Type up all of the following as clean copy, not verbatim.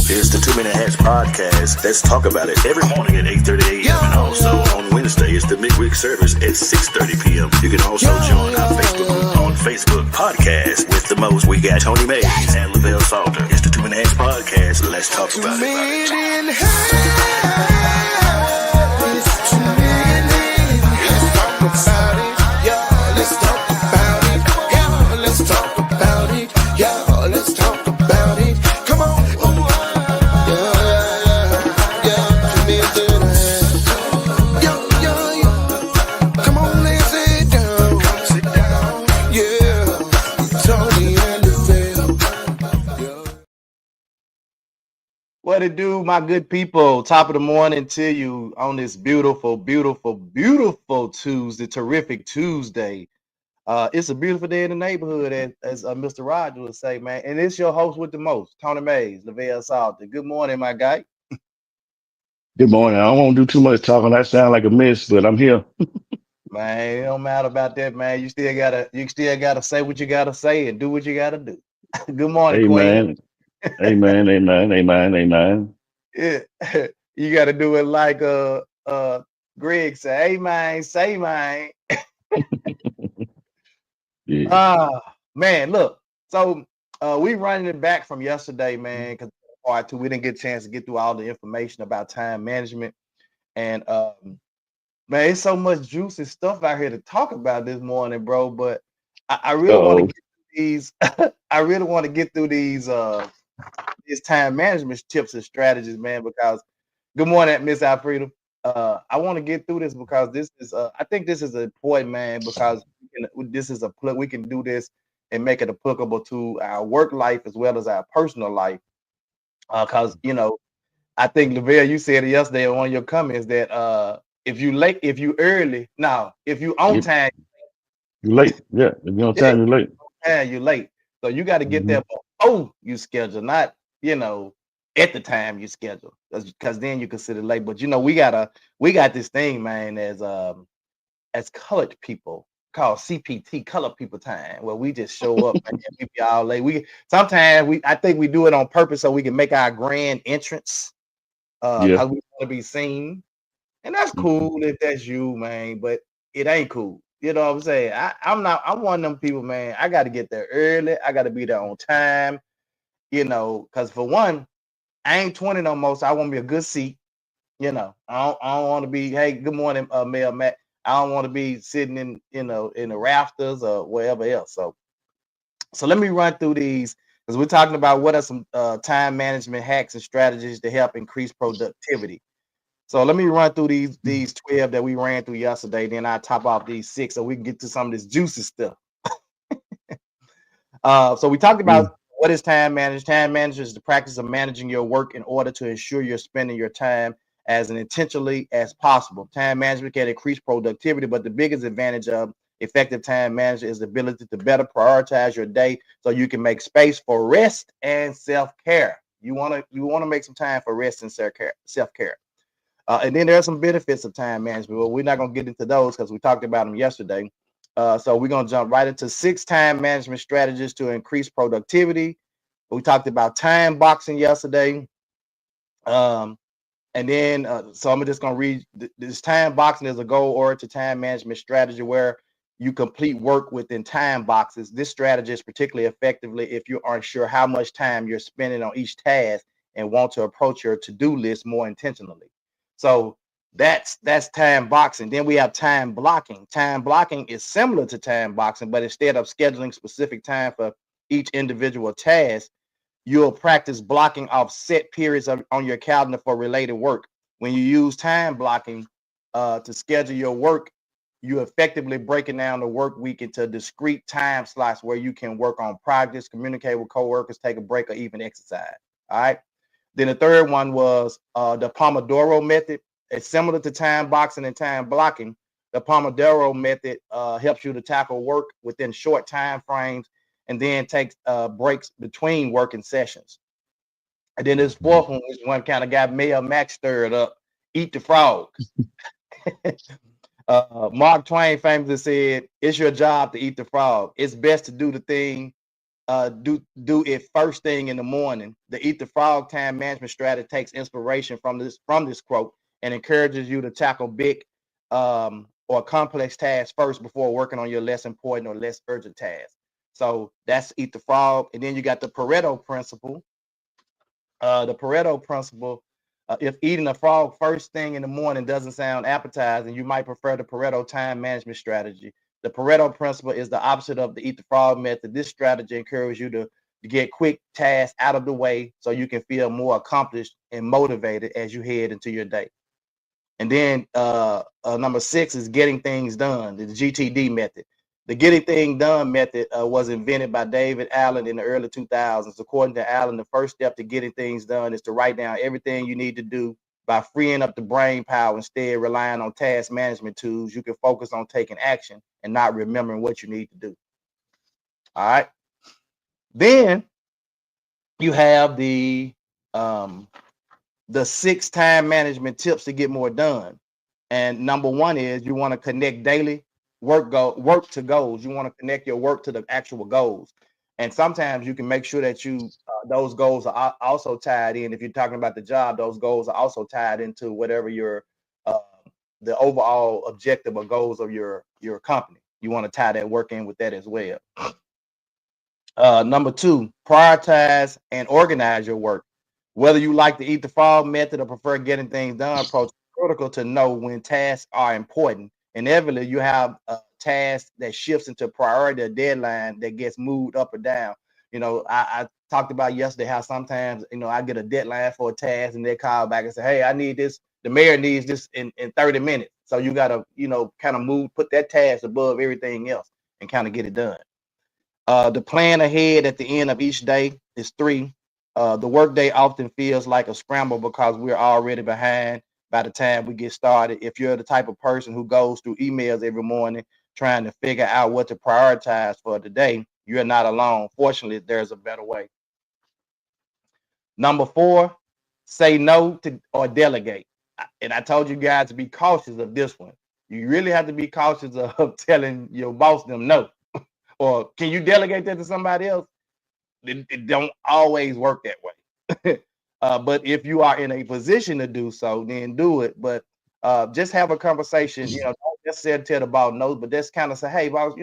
It's the 2 Minute Hats podcast. Let's talk about it every morning at 8:30 a.m. and also on Wednesday it's the midweek service at 6:30 p.m. You can also join our Facebook group on Facebook Podcast with the most. We got Tony Mays and Lavelle Salter. It's the 2 Minute Hats podcast. Let's talk about it. What it do, my good people? Top of the morning to you on this beautiful, beautiful, beautiful Tuesday, terrific Tuesday. It's a beautiful day in the neighborhood, as Mr. Rogers would say, man. And it's your host with the most, Tony Mays, Lavelle Salter. Good morning, my guy. Good morning. I don't want to do too much talking. I sound like a mess, but I'm here. Man, it don't matter about that, man. You still gotta say what you gotta say and do what you gotta do. Good morning, Queen. Amen. Amen. Amen. Amen. Amen. Yeah. You gotta do it like Greg said, hey man, say man. Yeah. Man, look. So we running it back from yesterday, man, because part two, we didn't get a chance to get through all the information about time management. And man, it's so much juicy stuff out here to talk about this morning, bro. But I really want to get through these. I really want to get through these time management tips and strategies, man, because good morning, Miss Alfreda. I want to get through this because this is I think this is important, man, because we can do this and make it applicable to our work life as well as our personal life. Because I think Lavelle, you said it yesterday in one of your comments that if you late, if you early, now if you on time, You're late. Yeah. If you're on time, you're late. you're late. So you got to get there before you schedule, not at the time you schedule, because then you consider late. But we got this thing, man, as colored people called CPT, colored people time, where we just show up and we be all late. I think we do it on purpose so we can make our grand entrance. Because we want to be seen. And that's cool if that's you, man, but it ain't cool. You know what I'm saying? I'm one of them people, man. I got to get there early. I got to be there on time, because for one, I ain't 20 no more, so I want me a good seat. I don't want to be, hey, good morning, Mayor Matt. I don't want to be sitting in the rafters or wherever else. So let me run through these because we're talking about what are some time management hacks and strategies to help increase productivity. So let me run through these 12 that we ran through yesterday. Then I top off these 6 so we can get to some of this juicy stuff. So we talked about what is time management. Time management is the practice of managing your work in order to ensure you're spending your time as intentionally as possible. Time management can increase productivity, but the biggest advantage of effective time management is the ability to better prioritize your day so you can make space for rest and self-care. You want to make some time for rest and self-care. And then there are some benefits of time management. Well, we're not going to get into those because we talked about them yesterday. So we're going to jump right into 6 time management strategies to increase productivity. We talked about time boxing yesterday. And then, so I'm just going to read this. Time boxing is a goal-oriented time management strategy where you complete work within time boxes. This strategy is particularly effectively if you aren't sure how much time you're spending on each task and want to approach your to-do list more intentionally. So that's time boxing. Then we have time blocking. Time blocking is similar to time boxing, but instead of scheduling specific time for each individual task, you'll practice blocking off set periods on your calendar for related work. When you use time blocking to schedule your work, you're effectively breaking down the work week into discrete time slots where you can work on projects, communicate with coworkers, take a break, or even exercise. All right. Then the third one was the Pomodoro method. It's similar to time boxing and time blocking. The Pomodoro method helps you to tackle work within short time frames and then takes breaks between working sessions. And then this fourth one, which one kind of got Mayor Max stirred up, eat the frog. Mark Twain famously said, it's your job to eat the frog. It's best to do the thing do it first thing in the morning. The Eat the Frog time management strategy takes inspiration from this quote and encourages you to tackle big or complex tasks first before working on your less important or less urgent tasks. So that's Eat the Frog. And then you got the Pareto principle. The Pareto principle, if eating a frog first thing in the morning doesn't sound appetizing, you might prefer the Pareto time management strategy. The Pareto principle is the opposite of the Eat the Frog method. This strategy encourages you to get quick tasks out of the way so you can feel more accomplished and motivated as you head into your day. And then number 6 is getting things done, the GTD method. The getting things done method was invented by David Allen in the early 2000s. According to Allen, the first step to getting things done is to write down everything you need to do. By freeing up the brain power, instead relying on task management tools, you can focus on taking action and not remembering what you need to do. All right. Then you have the 6 time management tips to get more done. And number 1 is you want to connect daily work to goals. You want to connect your work to the actual goals. And sometimes you can make sure that those goals are also tied in. If you're talking about the job, those goals are also tied into whatever your the overall objective or goals of your company. You want to tie that work in with that as well. Number 2, prioritize and organize your work. Whether you like the Eat the Frog method or prefer getting things done approach, it's critical to know when tasks are important. Inevitably, you have a task that shifts into priority or deadline that gets moved up or down. I talked about yesterday how sometimes, I get a deadline for a task and they call back and say, hey, I need this. The mayor needs this in 30 minutes. So you got to, kind of put that task above everything else and kind of get it done. The plan ahead at the end of each day is 3. The workday often feels like a scramble because we're already behind by the time we get started. If you're the type of person who goes through emails every morning trying to figure out what to prioritize for the day, you're not alone. Fortunately, there's a better way. Number 4, say no to or delegate. And I told you guys to be cautious of this one. You really have to be cautious of telling your boss them no. Or can you delegate that to somebody else? It don't always work that way. But if you are in a position to do so, then do it. But just have a conversation. Don't necessarily tell the boss no, but just kind of say, hey, boss,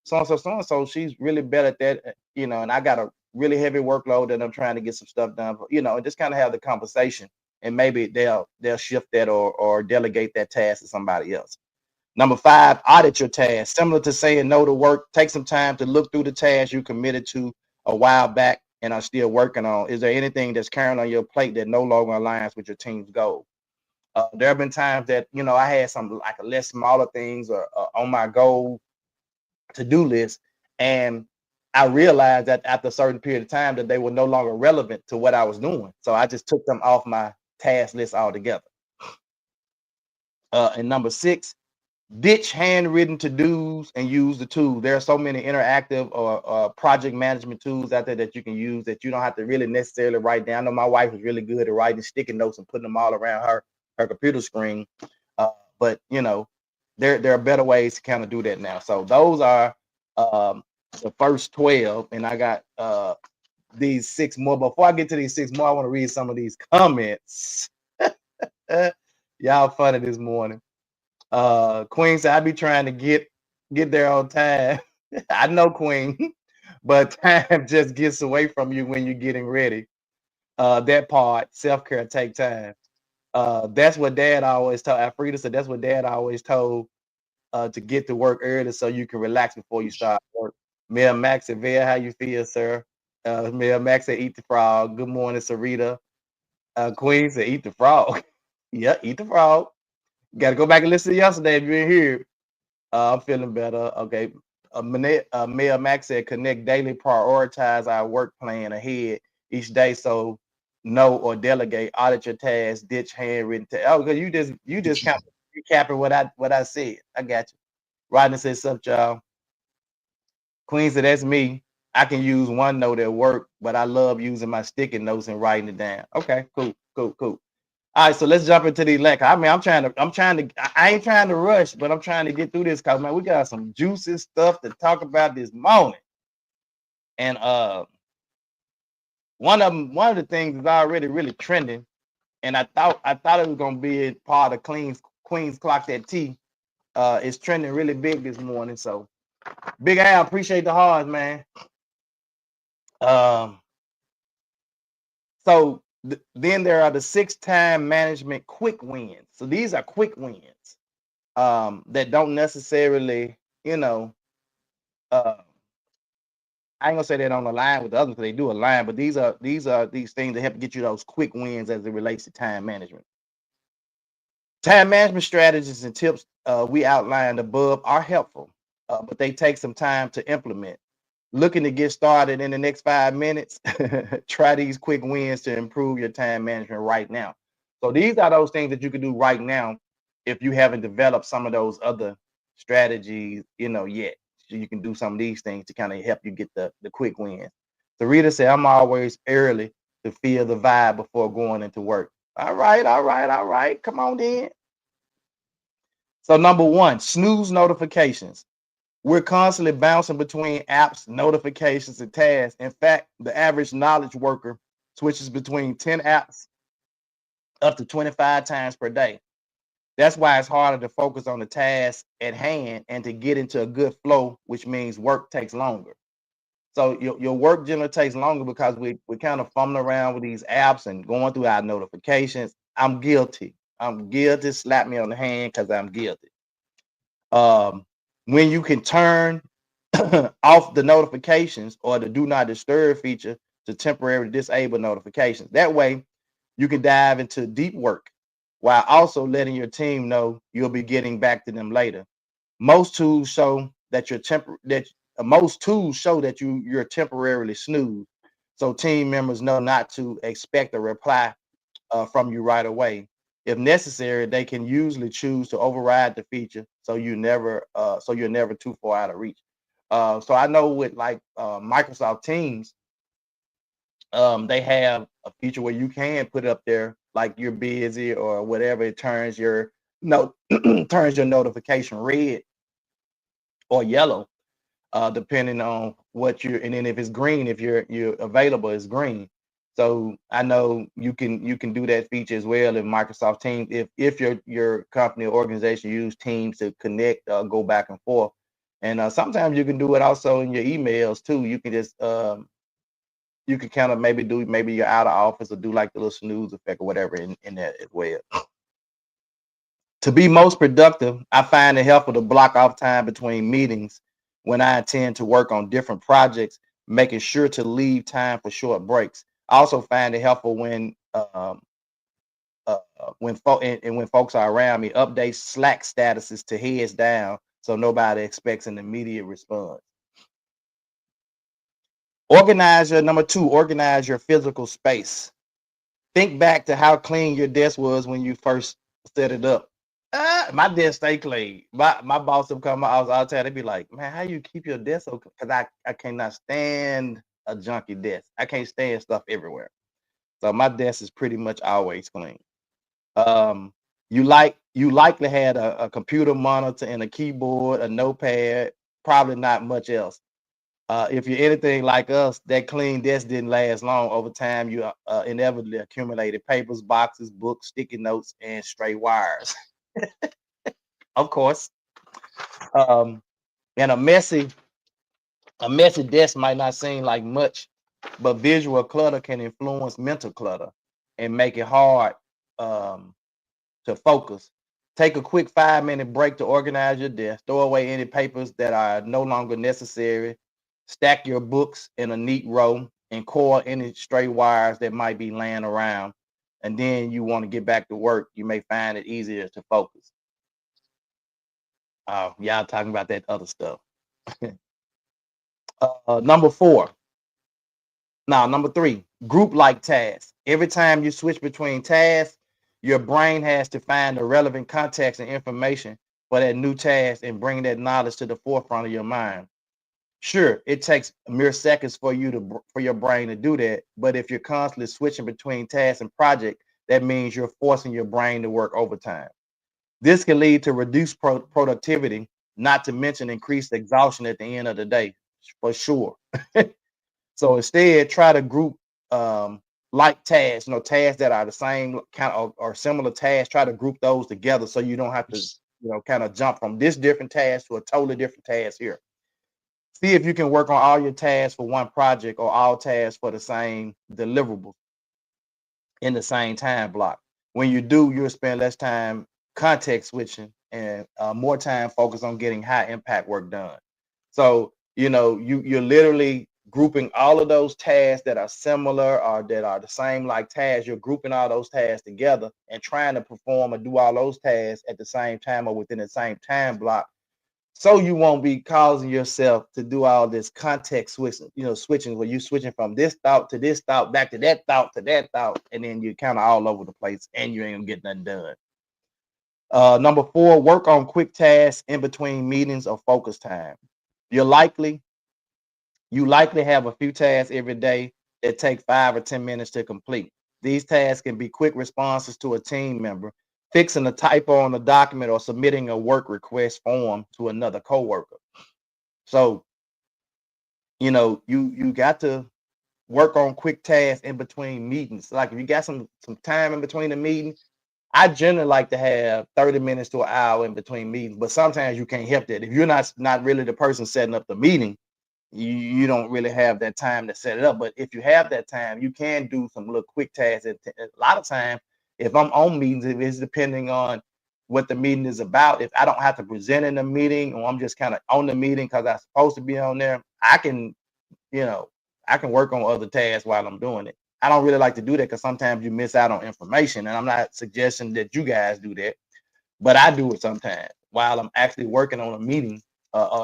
so she's really better at that, and I got a really heavy workload that I'm trying to get some stuff done, and just kind of have the conversation, and maybe they'll shift that or delegate that task to somebody else. Number 5, audit your task. Similar to saying no to work, take some time to look through the tasks you committed to a while back and are still working on. Is there anything that's current on your plate that no longer aligns with your team's goal? There have been times that, I had some like less smaller things or on my goal to-do list, and I realized that after a certain period of time that they were no longer relevant to what I was doing. So I just took them off my task list altogether. And number 6, ditch handwritten to-dos and use the tool. There are so many interactive or project management tools out there that you can use that you don't have to really necessarily write down. I know my wife is really good at writing sticky notes and putting them all around her computer screen. But there are better ways to kind of do that now. So those are the first 12, and I got these 6 more. Before I get to these 6 more, I want to read some of these comments. Y'all funny this morning. Queen said, I be trying to get there on time. I know, Queen, but time just gets away from you when you're getting ready. That part, self-care take time. That's what Dad always told. Alfreda said that's what Dad always told to get to work early so you can relax before you start work. Mel Max said, Vera, how you feel, sir? Mel Max said, eat the frog. Good morning, Sarita. Queen said, eat the frog. Yeah, eat the frog. Got to go back and listen to yesterday if you didn't hear it. I'm feeling better. Okay. Mel Max said, connect daily, prioritize our work plan ahead each day. So no or delegate, audit your tasks, ditch handwritten. Oh, because you just kind of recapping what I said. I got you. Rodney said, sup, y'all. Queen said, that's me. I can use OneNote at work, but I love using my sticky notes and writing it down. Okay, cool. All right, so let's jump into the lecture. I mean, I ain't trying to rush, but I'm trying to get through this because, man, we got some juicy stuff to talk about this morning. And one of the things is already really trending, and I thought it was gonna be part of Queen's Clock That Tea. It's trending really big this morning. So Big Al, appreciate the hearts, man. So then there are the 6-time management quick wins. So these are quick wins that don't necessarily, I ain't gonna say they don't align with the others because they do align, but these are these things that help get you those quick wins as it relates to time management. Time management strategies and tips we outlined above are helpful, but they take some time to implement. Looking to get started in the next 5 minutes, try these quick wins to improve your time management right now. So these are those things that you can do right now if you haven't developed some of those other strategies, yet. So you can do some of these things to kind of help you get the quick wins. Sarita said, I'm always early to feel the vibe before going into work. All right. Come on then. So number 1, snooze notifications. We're constantly bouncing between apps, notifications, and tasks. In fact, the average knowledge worker switches between 10 apps up to 25 times per day. That's why it's harder to focus on the task at hand and to get into a good flow, which means work takes longer. So your work generally takes longer because we kind of fumbling around with these apps and going through our notifications. I'm guilty. Slap me on the hand because I'm guilty. When you can turn off the notifications or the do not disturb feature to temporarily disable notifications. That way you can dive into deep work while also letting your team know you'll be getting back to them later. Most tools show that you're temporarily snoozed, so team members know not to expect a reply from you right away. If necessary, they can usually choose to override the feature so you're never too far out of reach. So I know with like Microsoft Teams, they have a feature where you can put it up there like you're busy or whatever. It turns your notification red or yellow, depending on what you're. And then if it's green, if you're available, it's green. So I know you can do that feature as well in Microsoft Teams if your company or organization use Teams to connect, go back and forth. And sometimes you can do it also in your emails too. You can just you can kind of maybe you're out of office or do like the little snooze effect or whatever in that as well. To be most productive, I find it helpful to block off time between meetings when I intend to work on different projects, making sure to leave time for short breaks. I also find it helpful when folks are around me, update Slack statuses to heads down so nobody expects an immediate response. Number 2, organize your physical space. Think back to how clean your desk was when you first set it up. My desk stay clean. My boss will come out all the time. They be like, man, how you keep your desk so clean? Because I cannot stand a junky desk. I can't stand stuff everywhere. So my desk is pretty much always clean. You likely had a computer monitor and a keyboard, a notepad, probably not much else. If you're anything like us, that clean desk didn't last long. Over time, you inevitably accumulated papers, boxes, books, sticky notes, and stray wires. Of course. And a messy desk might not seem like much, but visual clutter can influence mental clutter and make it hard to focus. Take a quick 5-minute break to organize your desk. Throw away any papers that are no longer necessary. Stack your books in a neat row and coil any stray wires that might be laying around. And then you want to get back to work. You may find it easier to focus. Y'all talking about that other stuff. Number 3, group-like tasks. Every time you switch between tasks, your brain has to find the relevant context and information for that new task and bring that knowledge to the forefront of your mind. Sure, it takes mere seconds for your brain to do that, but if you're constantly switching between tasks and projects, that means you're forcing your brain to work overtime. This can lead to reduced productivity, not to mention increased exhaustion at the end of the day, for sure. So instead, try to group like tasks, tasks that are the same kind of or similar tasks. Try to group those together so you don't have to, kind of jump from this different task to a totally different task here. See if you can work on all your tasks for one project or all tasks for the same deliverables in the same time block. When you do, you'll spend less time context switching and more time focused on getting high impact work done. So, you're literally grouping all of those tasks that are similar or that are the same like tasks. You're grouping all those tasks together and trying to perform or do all those tasks at the same time or within the same time block. So you won't be causing yourself to do all this context switching where you're switching from this thought to this thought, back to that thought to that thought, and then you're kind of all over the place and you ain't gonna get nothing done. Number 4, work on quick tasks in between meetings or focus time. You likely have a few tasks every day that take 5 or 10 minutes to complete. These tasks can be quick responses to a team member, fixing a typo on a document, or submitting a work request form to another coworker. So, you got to work on quick tasks in between meetings. Like if you got some time in between the meeting, I generally like to have 30 minutes to an hour in between meetings, but sometimes you can't help that. If you're not really the person setting up the meeting, you don't really have that time to set it up. But if you have that time, you can do some little quick tasks. A lot of times, if I'm on meetings, it is depending on what the meeting is about. If I don't have to present in the meeting or I'm just kind of on the meeting because I'm supposed to be on there, I can work on other tasks while I'm doing it. I don't really like to do that because sometimes you miss out on information, and I'm not suggesting that you guys do that, but I do it sometimes while I'm actually working on a meeting.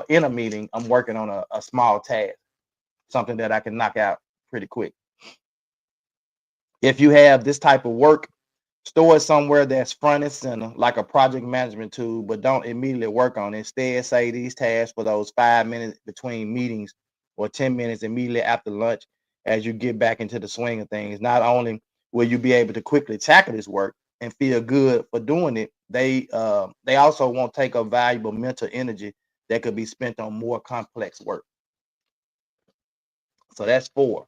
In a meeting, I'm working on a small task, something that I can knock out pretty quick. If you have this type of work, store it somewhere that's front and center, like a project management tool, but don't immediately work on it. Instead, say these tasks for those 5 minutes between meetings or 10 minutes immediately after lunch as you get back into the swing of things. Not only will you be able to quickly tackle this work and feel good for doing it, they also won't take up valuable mental energy that could be spent on more complex work. So that's 4.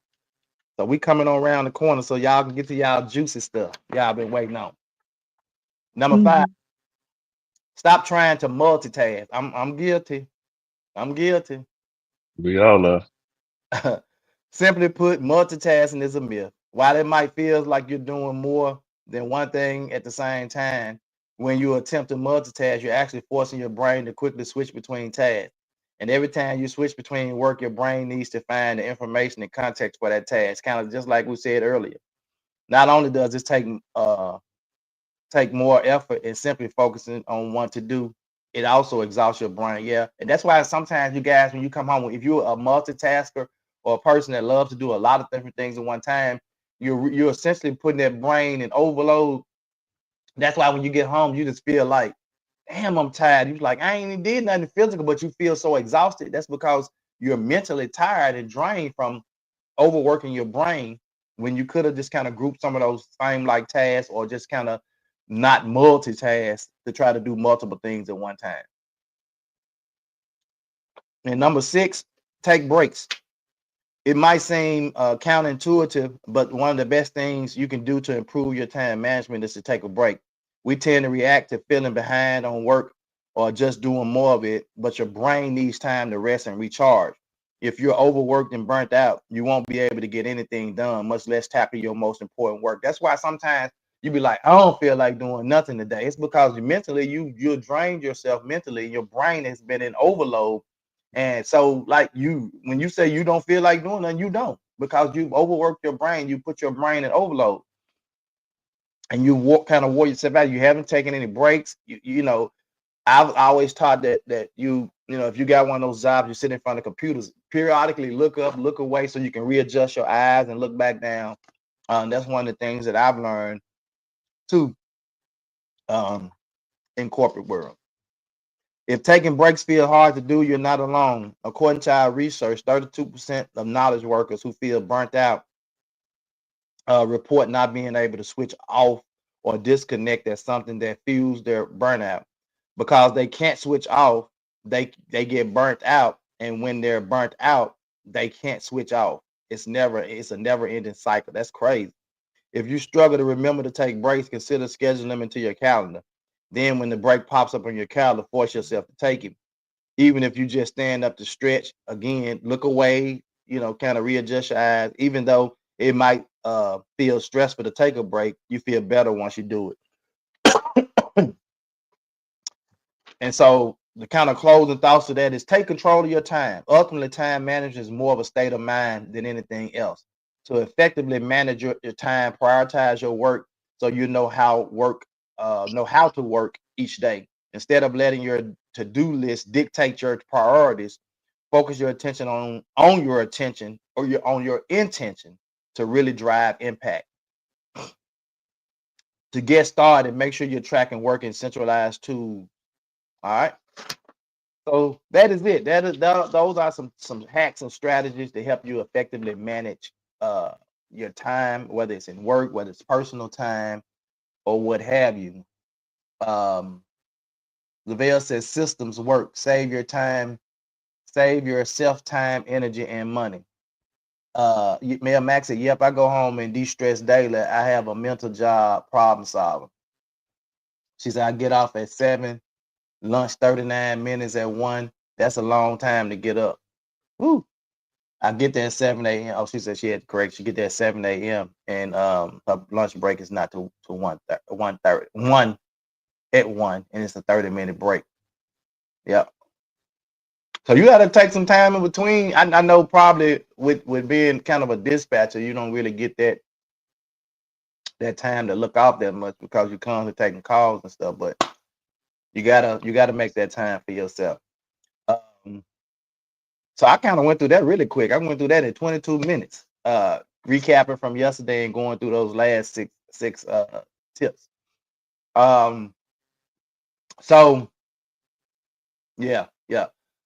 So we coming on around the corner so y'all can get to y'all juicy stuff y'all been waiting on. Number 5, stop trying to multitask. I'm guilty. We all are. Simply put, multitasking is a myth. While it might feel like you're doing more than one thing at the same time, when you attempt to multitask, you're actually forcing your brain to quickly switch between tasks. And every time you switch between work, your brain needs to find the information and context for that task. Kind of just like we said earlier. Not only does this take more effort and simply focusing on one to do, it also exhausts your brain. Yeah. And that's why sometimes you guys, when you come home, if you're a multitasker or a person that loves to do a lot of different things at one time, you're essentially putting that brain in overload. That's why when you get home, you just feel like, damn, I'm tired. You're like, I ain't even did nothing physical, but you feel so exhausted. That's because you're mentally tired and drained from overworking your brain when you could have just kind of grouped some of those same like tasks or just kind of not multitask to try to do multiple things at one time. And number 6, take breaks. It might seem counterintuitive, but one of the best things you can do to improve your time management is to take a break. We tend to react to feeling behind on work or just doing more of it, but your brain needs time to rest and recharge. If you're overworked and burnt out, you won't be able to get anything done, much less tackle your most important work. That's why sometimes you be like, I don't feel like doing nothing today. It's because you drained yourself mentally. Your brain has been in overload. And so like when you say you don't feel like doing nothing, you don't, because you've overworked your brain. You put your brain in overload and you kind of wore yourself out. You haven't taken any breaks. I've always taught that if you got one of those jobs, you sit in front of computers, periodically look up, look away so you can readjust your eyes and look back down. That's one of the things that I've learned too in corporate world. If taking breaks feel hard to do, you're not alone. According to our research, 32% of knowledge workers who feel burnt out report not being able to switch off or disconnect as something that fuels their burnout. Because they can't switch off, they get burnt out. And when they're burnt out, they can't switch off. it's a never-ending cycle. That's crazy. If you struggle to remember to take breaks, consider scheduling them into your calendar. Then when the break pops up on your calendar, force yourself to take it. Even if you just stand up to stretch, again, look away, kind of readjust your eyes. Even though it might feel stressful to take a break, you feel better once you do it. And so the kind of closing thoughts to that is take control of your time. Ultimately, time management is more of a state of mind than anything else. To effectively manage your time, prioritize your work so you know how to work each day. Instead of letting your to-do list dictate your priorities, focus your attention on your attention or on your intention to really drive impact. To get started, make sure you're tracking work in centralized tools. All right. So that is it. Those are some hacks and strategies to help you effectively manage your time, whether it's in work, whether it's personal time, or what have you. Lavelle says systems work. Save your time, save yourself time, energy, and money. Mel Max said, yep, I go home and de-stress daily. I have a mental job, problem solver. She said, I get off at 7, lunch 39 minutes at 1. That's a long time to get up. Woo. I get there at 7 a.m. Oh, she said she had to correct. She get there at 7 a.m. and her lunch break is not to 1:30. 1 at 1, and it's a 30-minute break. Yep. So you got to take some time in between. I know probably with being kind of a dispatcher, you don't really get that time to look off that much because you're constantly taking calls and stuff. But you gotta make that time for yourself. So I kind of went through that really quick. I went through that in 22 minutes, recapping from yesterday and going through those last six tips. So yeah.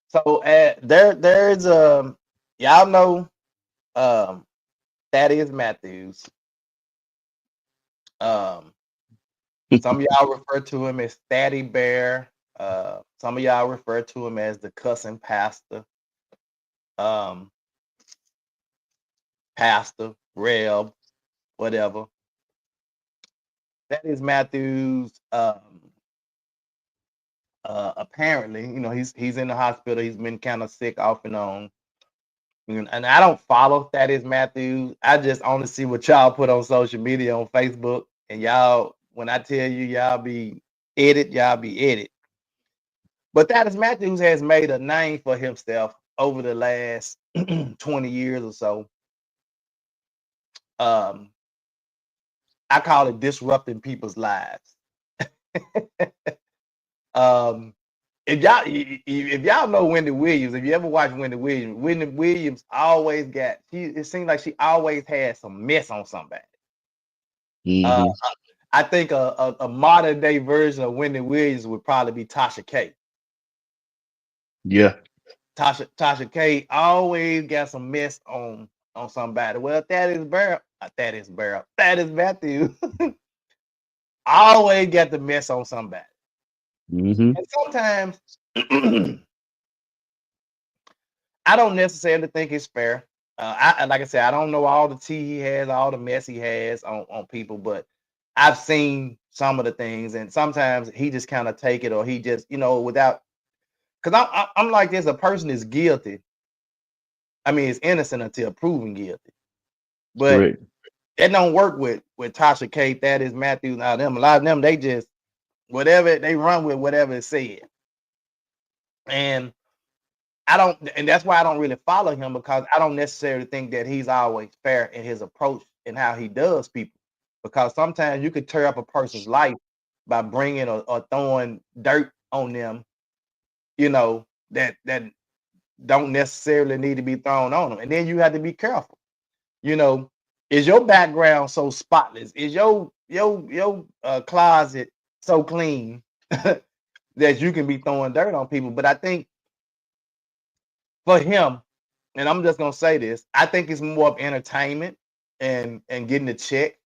So there's y'all know Thaddeus Matthews. Some of y'all refer to him as Thaddy Bear. Some of y'all refer to him as the cussing pastor. Pastor, Reb, whatever. Thaddeus Matthews. Apparently, he's in the hospital. He's been kind of sick off and on. And I don't follow Thaddeus Matthews. I just only see what y'all put on social media on Facebook. And y'all, when I tell you y'all be edit. But Thaddeus Matthews has made a name for himself over the last 20 years or so. I call it disrupting people's lives. If y'all know Wendy Williams, if you ever watch Wendy Williams always it seems like she always had some mess on somebody. Mm-hmm. I think a modern day version of Wendy Williams would probably be Tasha K. Yeah. Tasha K always got some mess on somebody. Well, Thaddeus Matthews always got the mess on somebody. Mm-hmm. And sometimes I don't necessarily think it's fair. Like I said, I don't know all the tea he has, all the mess he has on people, but I've seen some of the things, and sometimes he just kind of take it, or he just, without. Because I'm like this: a person is guilty. I mean, it's innocent until proven guilty. But Right. It don't work with Tasha K, Thaddeus Matthews, and all them. A lot of them, they just whatever they run with, whatever it said. And that's why I don't really follow him, because I don't necessarily think that he's always fair in his approach and how he does people. Because sometimes you could tear up a person's life by bringing or throwing dirt on them, that don't necessarily need to be thrown on them. And then you have to be careful. Is your background so spotless? Is your closet so clean that you can be throwing dirt on people? But I think for him, and I'm just gonna say this, I think it's more of entertainment and getting a check.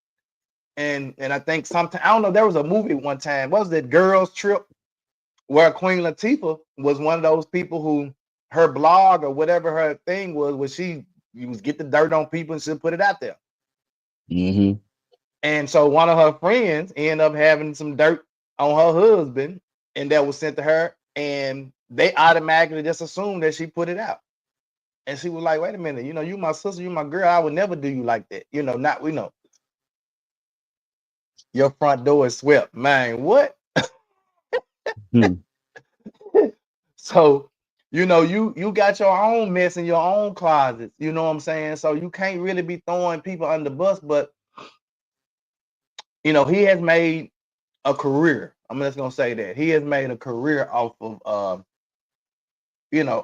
And I think sometimes, I don't know, there was a movie one time, what was it, Girls Trip, where Queen Latifah was one of those people who her blog or whatever her thing was she you was get the dirt on people and still put it out there. Mm-hmm. And so one of her friends ended up having some dirt on her husband, and that was sent to her, and they automatically just assumed that she put it out. And she was like, wait a minute, you my sister, you my girl, I would never do you like that. Not we know. Your front door is swept. Man, what? Hmm. So, you got your own mess in your own closets. You know what I'm saying? So you can't really be throwing people under the bus, but he has made a career. I'm just gonna say that he has made a career off of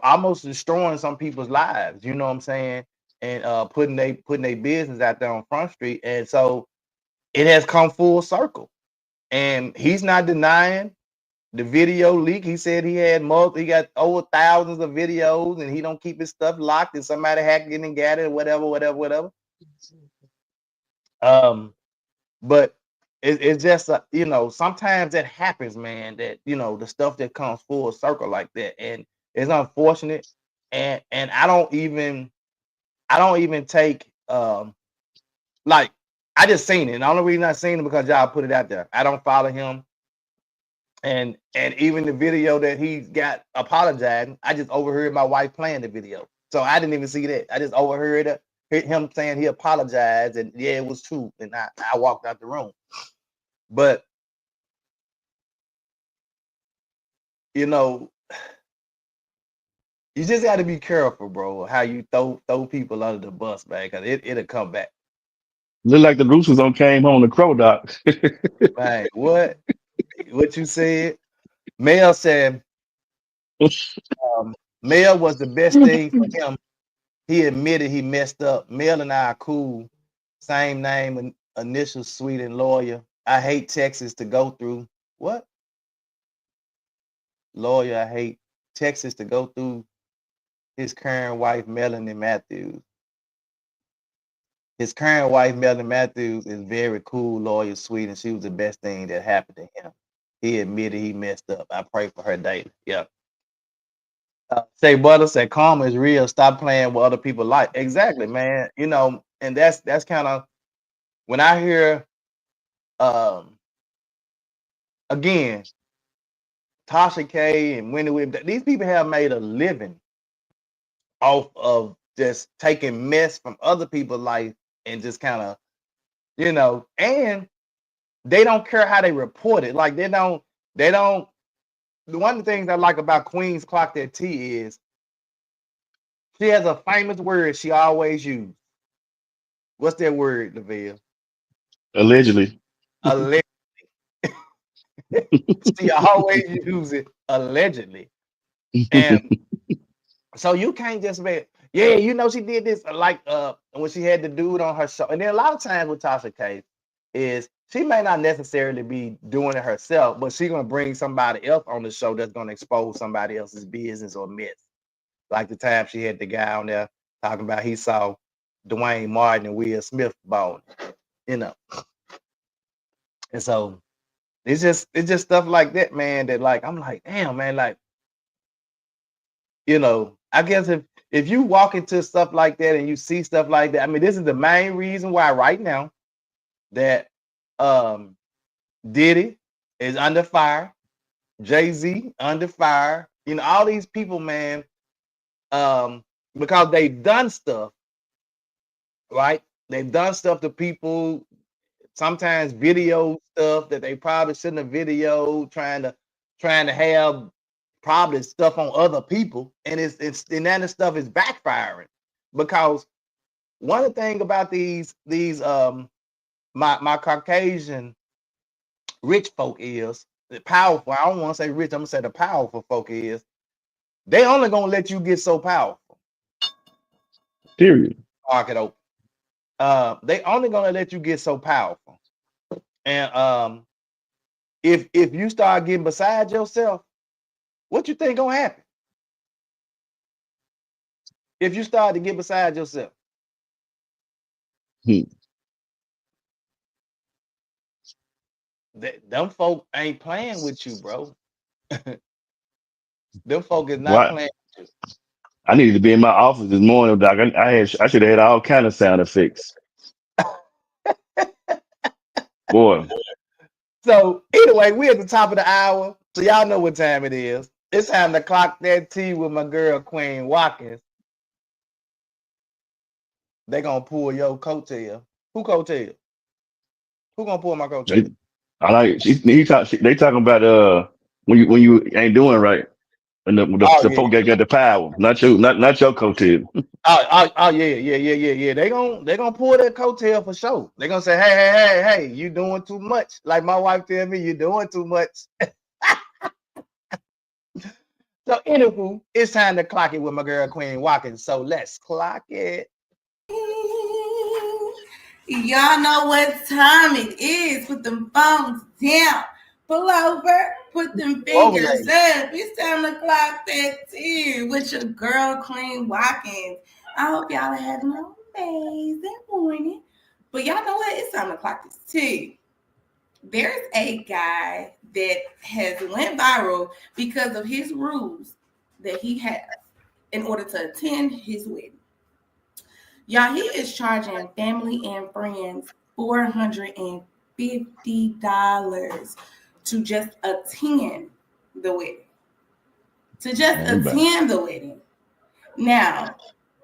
almost destroying some people's lives, you know what I'm saying? And putting their business out there on Front Street. And so it has come full circle. And he's not denying the video leak. He said he got over thousands of videos, and he don't keep his stuff locked, and somebody hacked it and got it, whatever. But it's just sometimes that happens, man, that the stuff that comes full circle like that, and it's unfortunate. And I don't even take like, I just seen it. And the only reason I seen it because y'all put it out there. I don't follow him. And even the video that he got apologizing, I just overheard my wife playing the video. So I didn't even see that. I just overheard him saying he apologized, and yeah, it was true. And I walked out the room. But you just got to be careful, bro, how you throw people under the bus, man, because it'll come back. Look like the Roosters on came home to Crow Doc. Man, what you said? Mel said Mel was the best thing for him. He admitted he messed up. Mel and I are cool. Same name, initial, sweet and lawyer. I hate Texas to go through. What? Lawyer, I hate Texas to go through his current wife, Melanie Matthews. His current wife, Melanie Matthews, is very cool, lawyer, sweet, and she was the best thing that happened to him. He admitted he messed up. I pray for her daily. Yeah. Say Butter said karma is real. Stop playing with other people's life. Exactly, man. And that's kind of when I hear again, Tasha K and Wendy Williams, these people have made a living off of just taking mess from other people's life and just kind of, and they don't care how they report it. Like they don't. One of the things I like about Queen's Clock That Tea is she has a famous word she always uses. What's that word, Lavelle? Allegedly. Allegedly. She always use it allegedly. And so you can't just be, yeah, she did this, like when she had the dude on her show. And then a lot of times with Tasha K is she may not necessarily be doing it herself, but she's gonna bring somebody else on the show that's gonna expose somebody else's business or myth. Like the time she had the guy on there talking about he saw Dwayne Martin and Will Smith balling, And so it's just stuff like that, man, that like I'm like, damn, man, like, I guess if you walk into stuff like that and you see stuff like that, I mean, this is the main reason why right now that Diddy is under fire, Jay-Z under fire, all these people, man, because they've done stuff, right? They've done stuff to people, sometimes video stuff that they probably shouldn't have videoed, trying to have probably stuff on other people, and and that stuff is backfiring. Because one of the things about these my Caucasian rich folk is the powerful. I don't want to say rich, I'm gonna say the powerful folk is they only gonna let you get so powerful. Period. Market open. They only gonna let you get so powerful. And if you start getting beside yourself, what you think gonna happen? If you start to get beside yourself, them folk ain't playing with you, bro. Them folk is not Why? playing with you. I needed to be in my office this morning, Doc. I should have had all kind of sound effects. Boy, So anyway, we at the top of the hour. So y'all know what time it is. It's time to clock that tea with my girl Queen Watkins. They gonna pull your coattail. Who coattail? Who gonna pull my coattail? they talking about when you ain't doing right. And Oh the yeah. folk that got the power, not you, not your coattail. Oh yeah. They gonna pull that coattail for sure. They gonna say, hey, you doing too much. Like my wife tell me, you doing too much. So anywho, it's time to clock it with my girl Queen Watkins. So let's clock it. Y'all know what time it is. Put them phones down. Pull over. Put them fingers up. It's time to clock that tea with your girl Queen Watkins. I hope y'all are having an amazing morning. But y'all know what? It's time to clock this tea. There's a guy that has went viral because of his rules that he has in order to attend his wedding. Y'all, he is charging family and friends $450 to just attend the wedding. To just attend the wedding. Now,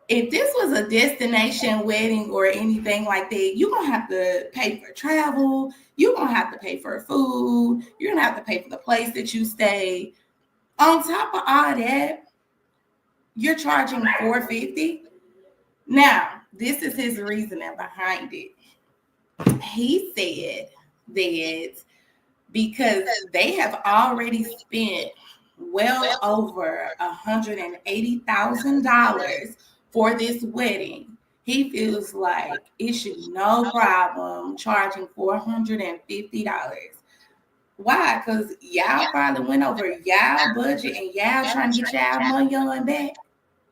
if this was a destination wedding or anything like that, you're going to have to pay for travel. You're going to have to pay for food. You're going to have to pay for the place that you stay. On top of all that, you're charging $450. Now, this is his reasoning behind it. He said that because they have already spent well over $180,000 for this wedding, he feels like it should be no problem charging $450. Why? Because y'all probably went over y'all budget and y'all trying to get y'all money on back.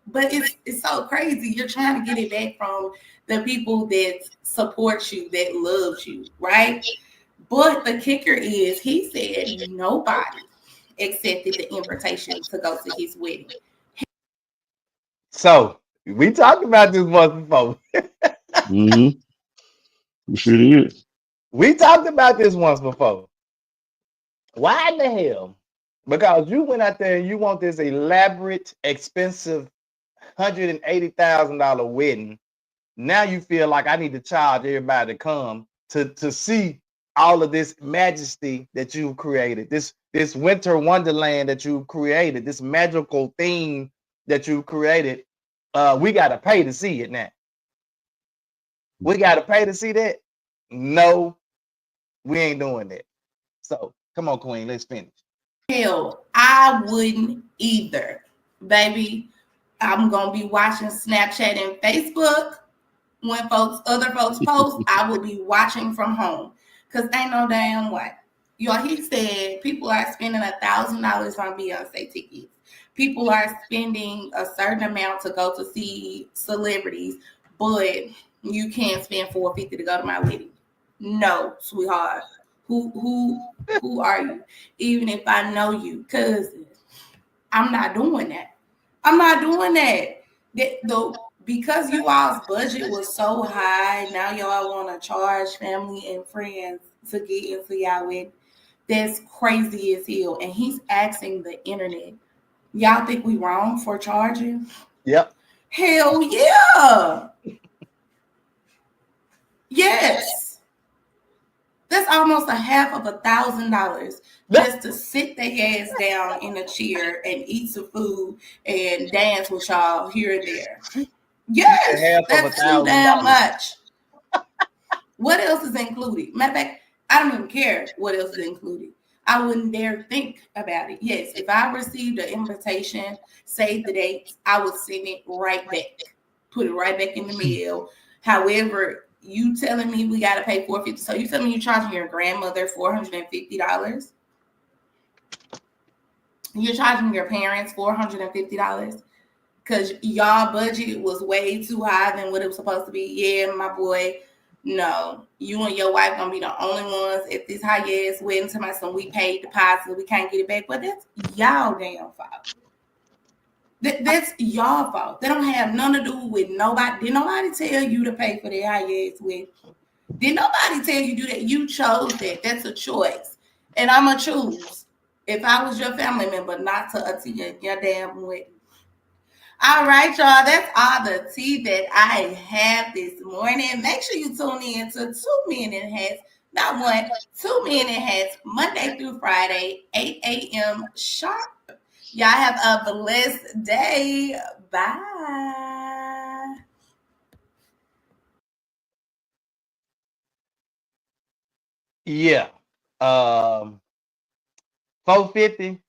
But it's so crazy. You're trying to get it back from the people that support you, that loves you, right? But the kicker is he said nobody accepted the invitation to go to his wedding. So we talked about this once before. Mm-hmm. You sure did. We talked about this once before. Why in the hell? Because you went out there and you want this elaborate, expensive $180,000 wedding. Now you feel like I need to charge everybody to come to see all of this majesty that you've created, this winter wonderland that you've created, this magical theme that you've created. We got to pay to see it now. We got to pay to see that? No, we ain't doing that. So come on, Queen, let's finish. Hell, I wouldn't either, baby. I'm gonna be watching Snapchat and Facebook when other folks post. I will be watching from home because ain't no damn way. Y'all, he said people are spending $1,000 on Beyonce tickets. People are spending a certain amount to go to see celebrities, but you can't spend $450 to go to my wedding. No, sweetheart. Who are you? Even if I know you, cousin, I'm not doing that. I'm not doing that. Because you all's budget was so high, now y'all want to charge family and friends to get into y'all wedding. That's crazy as hell. And he's asking the internet, y'all think we wrong for charging? Yep. Hell yeah. Yes. That's almost $1,500 just to sit their ass down in a chair and eat some food and dance with y'all here and there. Yes, that's too damn much. What else is included? Matter of fact, I don't even care what else is included. I wouldn't dare think about it. Yes, if I received an invitation, save the date, I would send it right back. Put it right back in the mail. However, you telling me we got to pay $450. So you telling me you're charging your grandmother $450? You're charging your parents $450 because y'all budget was way too high than what it was supposed to be. Yeah, my boy. No, you and your wife gonna be the only ones at this high ass wedding. Somebody, we paid deposit, we can't get it back. But that's y'all damn fault. That's your fault. They don't have nothing to do with nobody. Did nobody tell you to pay for their high-ass wedding? Did nobody tell you to do that? You chose that. That's a choice. And I'm going to choose, if I was your family member, not to attend your damn wedding. All right, y'all. That's all the tea that I have this morning. Make sure you tune in to 2 Men in Hats. Not one, 2 Men in Hats, Monday through Friday, 8 a.m. sharp. Y'all have a blessed day. Bye. Yeah. 450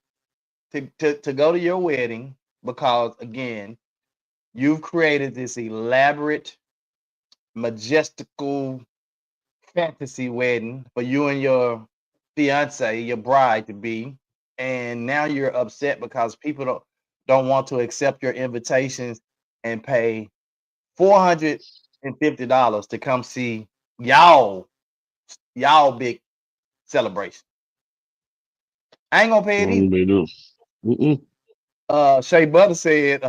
to go to your wedding, because again, you've created this elaborate, majestical fantasy wedding for you and your fiance, your bride to be, and now you're upset because people don't want to accept your invitations and pay $450 to come see y'all big celebration. I ain't gonna pay it either. Shea Butter said,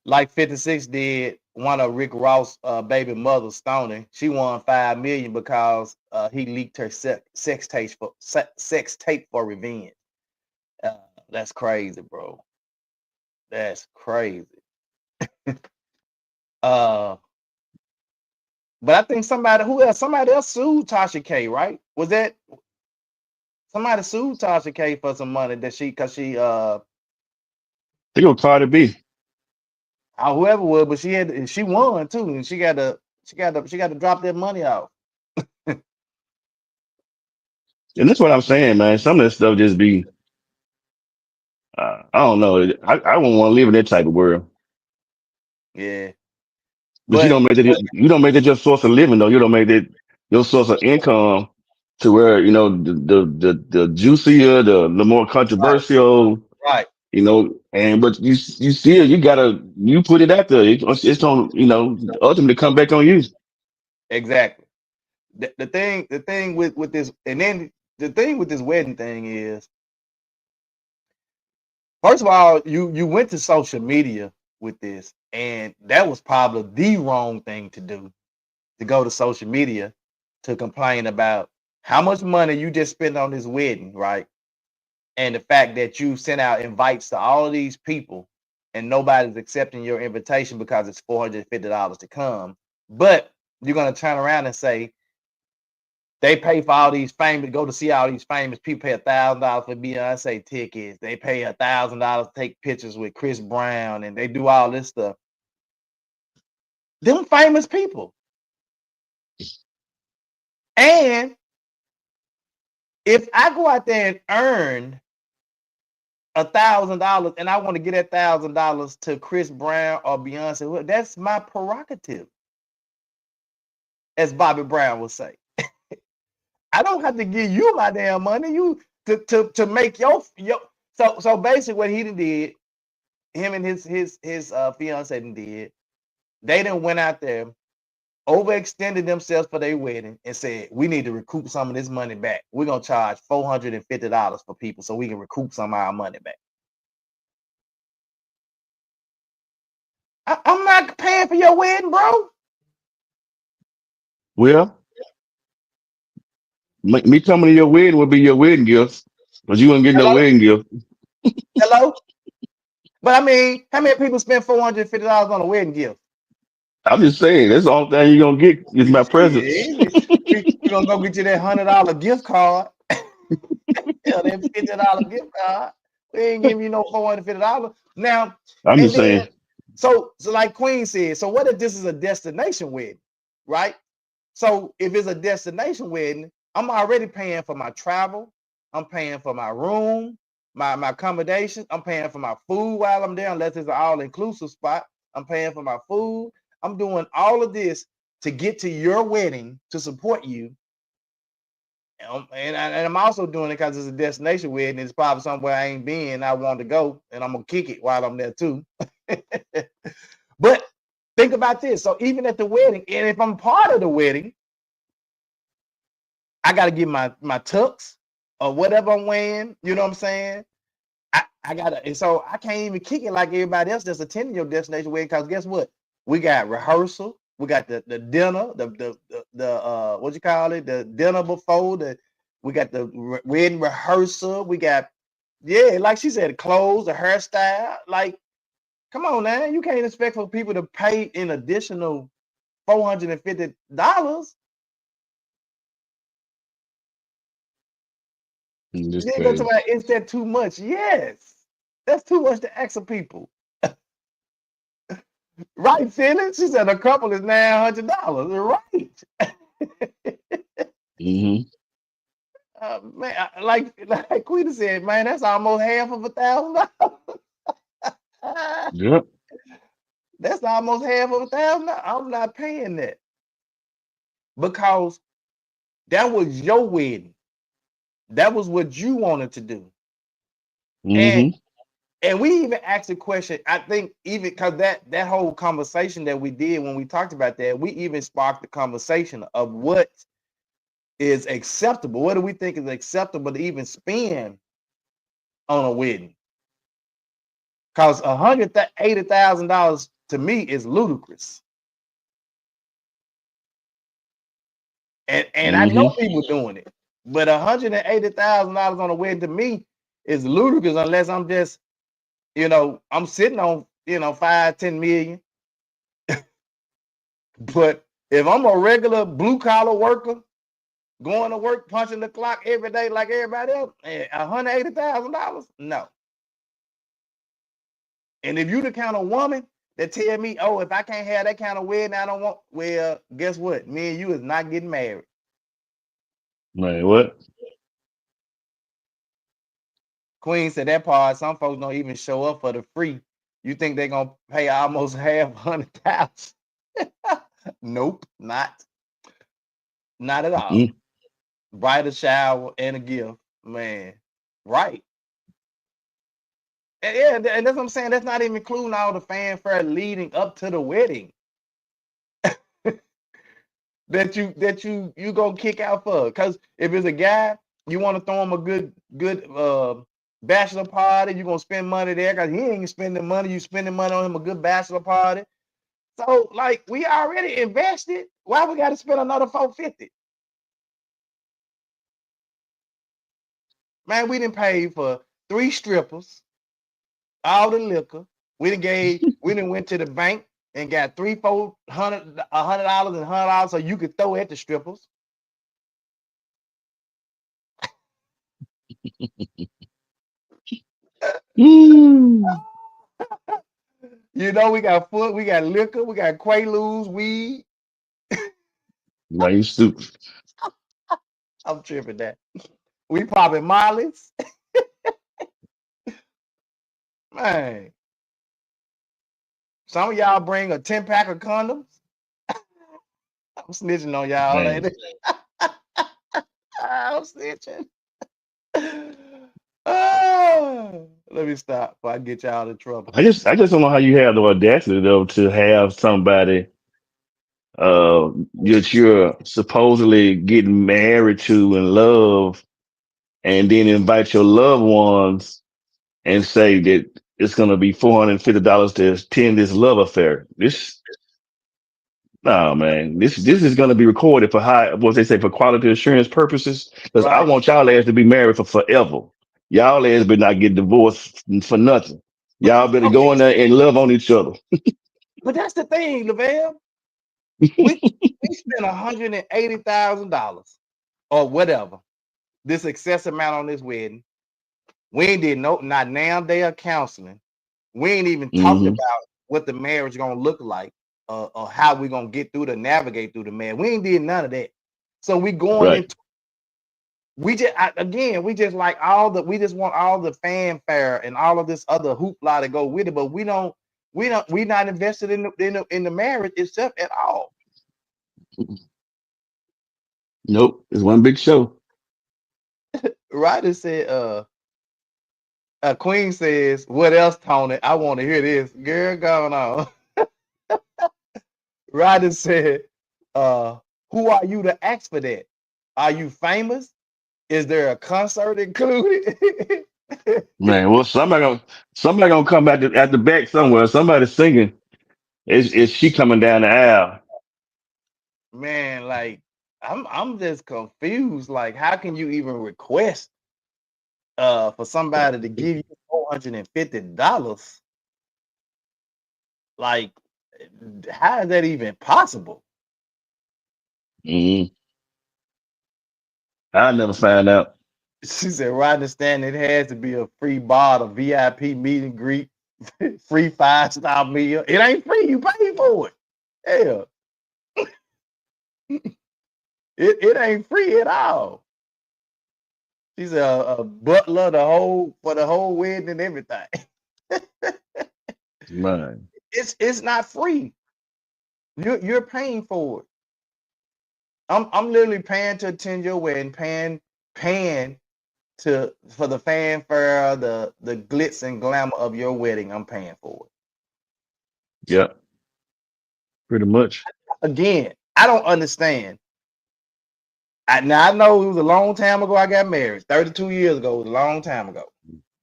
like 56 did one of Rick Ross' baby mother, Stoney. She won $5 million because he leaked her sex tape for revenge. That's crazy, bro. That's crazy. But I think somebody else sued Tasha K, right? Was that somebody sued Tasha K for some money that she They gonna Cardi B. Whoever would, but she won too, and she got to drop that money out. And that's what I'm saying, man. Some of this stuff just be, I don't know. I won't want to live in that type of world. Yeah, But you don't make that your source of living though. You don't make that your source of income to where the juicier, the more controversial, right. But you see it, you put it out there. It's on ultimately come back on you. Exactly. The thing with this, and then the thing with this wedding thing is, first of all, you went to social media with this, and that was probably the wrong thing to do, to go to social media to complain about how much money you just spent on this wedding, right? And the fact that you sent out invites to all of these people and nobody's accepting your invitation because it's $450 to come. But you're going to turn around and say, they pay for all these go to see all these famous people, pay $1,000 for Beyonce tickets. They pay $1,000 to take pictures with Chris Brown, and they do all this stuff. Them famous people. And if I go out there and earn $1,000 and I want to get $1,000 to Chris Brown or Beyonce, well, that's my prerogative, as Bobby Brown would say. I don't have to give you my damn money. You to make your so basically what he did, him and his fiance did, they done went out there, overextended themselves for their wedding, and said, we need to recoup some of this money back. We're gonna charge $450 for people so we can recoup some of our money back. I'm not paying for your wedding, bro. Well, me coming to your wedding would be your wedding gift, but you wouldn't get no wedding gift. Hello? But I mean, how many people spend $450 on a wedding gift? I'm just saying, that's the only thing you're gonna get is my presence. We're gonna go get you that $100 gift card. Yeah, that $50 gift card. We ain't giving you no $450. Now, I'm just saying. So like Queen said, so what if this is a destination wedding, right? So if it's a destination wedding, I'm already paying for my travel. I'm paying for my room, my accommodation. I'm paying for my food while I'm there, unless it's an all-inclusive spot. I'm paying for my food. I'm doing all of this to get to your wedding to support you. And I'm also doing it because it's a destination wedding. It's probably somewhere I ain't been. I want to go, and I'm gonna kick it while I'm there too. But think about this. So even at the wedding, and if I'm part of the wedding, I got to get my tux or whatever I'm wearing. You know what I'm saying? I gotta, and so I can't even kick it like everybody else that's attending your destination wedding. Because guess what? We got rehearsal, we got the dinner, the what you call it, the dinner before we got the wedding rehearsal, we got like she said, clothes, the hairstyle. Like, come on, man, you can't expect for people to pay an additional $450. Just Then go to crazy. my, is that too much? Yes, that's too much to ask of people. Right, Phyllis? She said a couple is $900. Right. Mm-hmm. Man, like Quita said, man, that's almost half of $1,000. Yep. That's almost half of $1,000. I'm not paying that because that was your wedding. That was what you wanted to do. Mm-hmm. And we even asked a question. I think even because that whole conversation that we did when we talked about that, we even sparked the conversation of what is acceptable. What do we think is acceptable to even spend on a wedding? Because $180,000 to me is ludicrous. And I know Mm-hmm. people doing it, but $180,000 on a wedding to me is ludicrous unless I'm just, I'm sitting on, 5-10 million. But if I'm a regular blue collar worker, going to work, punching the clock every day like everybody else, $180,000, no. And if you the kind of woman that tell me, oh, if I can't have that kind of wedding, I don't want, well, guess what? Me and you is not getting married. Man, what? Queen said that part, some folks don't even show up for the free. You think they're gonna pay almost half $100,000? Nope, not at all. Mm-mm. Bridal shower and a gift, man. Right. And that's what I'm saying. That's not even including all the fanfare leading up to the wedding that you gonna kick out for. Because if it's a guy, you want to throw him a good bachelor party, you're gonna spend money there because he ain't spending money. You spending money on him a good bachelor party. So like we already invested. Why we got to spend another $450? Man, we didn't pay for 3 strippers, all the liquor. We didn't went to the bank and got $300, $400, $100 and $100 so you could throw at the strippers. Mm. We got food, we got liquor, we got Quaaludes, weed. Now you stupid. I'm tripping that. We popping Molly's. Man. Some of y'all bring a 10-pack of condoms. I'm snitching on y'all, Man. ain't it? I'm snitching. Oh, let me stop before I get y'all in trouble. I just don't know how you have the audacity though to have somebody that you're supposedly getting married to and love, and then invite your loved ones and say that it's gonna be $450 to attend this love affair. No, man. This is gonna be recorded for what they say, for quality assurance purposes. Because I Right. want y'all ass to be married for forever. Y'all ass better not get divorced for nothing. Y'all better go Okay. in there and love on each other. But that's the thing, Lavelle. We spent $180,000 or whatever, this excess amount on this wedding. We ain't did not now day of counseling. We ain't even talked Hmm. about what the marriage gonna look like, or how we gonna navigate through the marriage. We ain't did none of that. So we going Right. into, we just want all the fanfare and all of this other hoopla to go with it, but we not invested in the marriage itself at all. Nope. It's one big show. Ryder said, Queen says, what else, Tony? I want to hear this. Girl, going on. Ryder said, who are you to ask for that? Are you famous? Is there a concert included? Man, well, somebody gonna come at the back somewhere. Somebody singing. Is she coming down the aisle? Man, like I'm just confused. Like, how can you even request for somebody to give you $450? Like, how is that even possible? Mm-hmm. I'll never find out. She said, well, I understand it has to be a free bar, a VIP meet and greet, free 5-star meal. It ain't free, you pay for it. Hell. It ain't free at all. She's a butler for the whole wedding and everything. Man. It's not free. You're paying for it. I'm literally paying to attend your wedding, paying for the fanfare, the glitz and glamour of your wedding. I'm paying for it. Yeah. Pretty much. Again, I don't understand. Now I know it was a long time ago I got married. 32 years ago, it was a long time ago.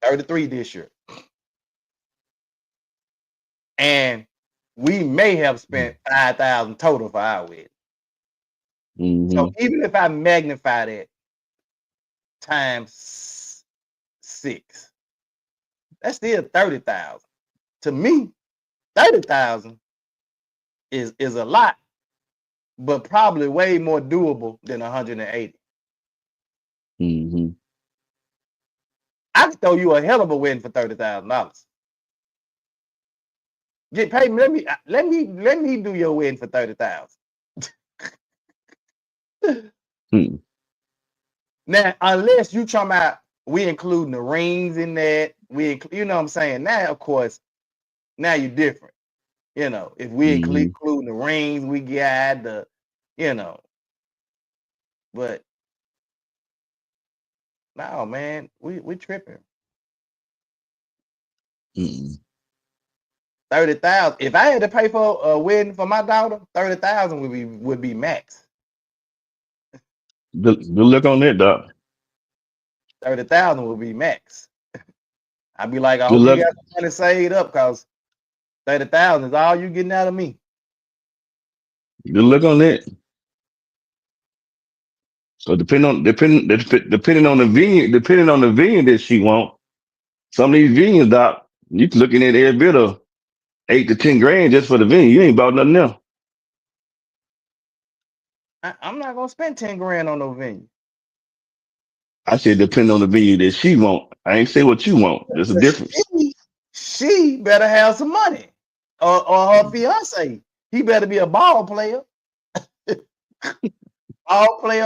33 this year. And we may have spent $5,000 total for our wedding. Mm-hmm. So even if I magnify that times 6, that's still 30,000. To me, 30,000 is a lot, but probably way more doable than 180. Mm-hmm. I could throw you a hell of a wedding for $30,000. Get paid. Let me do your wedding for 30,000. Now, unless you talking about we including the rings in that, you know what I'm saying? Now, of course, now you're different. You know, if we include the rings, we got the, you know, but no, man, we tripping. 30,000. If I had to pay for a wedding for my daughter, 30,000 would be max. Good look on that, Doc. 30,000 would be max. I'd be like, I Good hope luck. you got the money saved up, because 30,000 is all you getting out of me. Good luck on that. So depending on the venue that she want, some of these venues, Doc, you looking at every bit of 8 to 10 grand just for the venue. You ain't bought nothing else. I'm not gonna spend 10 grand on no venue. I said depending on the venue that she want. I ain't say what you want. There's a difference. She better have some money, or her fiance. He better be a ball player,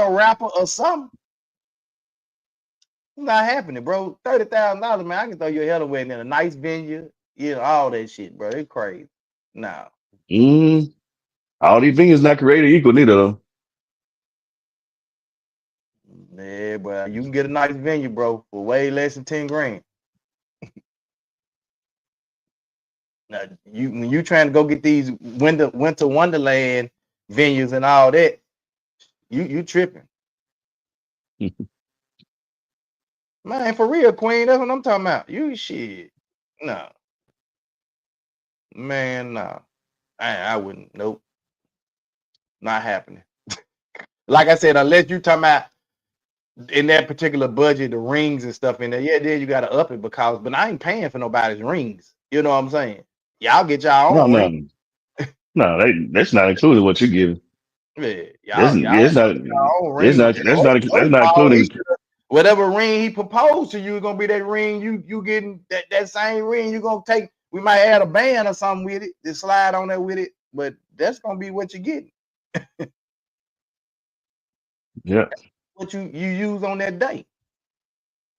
rapper, or something. It's not happening, bro. $30,000, man. I can throw you a hell of a wedding in a nice venue, you know, all that shit, bro. It's crazy. No. All these venues not created equal neither though. Yeah, but you can get a nice venue, bro, for way less than 10 grand. Now, when you trying to go get these winter wonderland venues and all that, you tripping. Man, for real, Queen. That's what I'm talking about. You shit. No. Man, no. I wouldn't. Nope. Not happening. Like I said, unless you talking about in that particular budget, the rings and stuff in there. Yeah, then you gotta up it, but I ain't paying for nobody's rings. You know what I'm saying? Y'all get y'all own ring. No, that's not including what you give. Yeah, That's not including. Whatever ring he proposed to you is gonna be that ring. You getting that same ring. You gonna take. We might add a band or something with it to slide on there with it, but that's gonna be what you getting. Yeah. What you use on that day.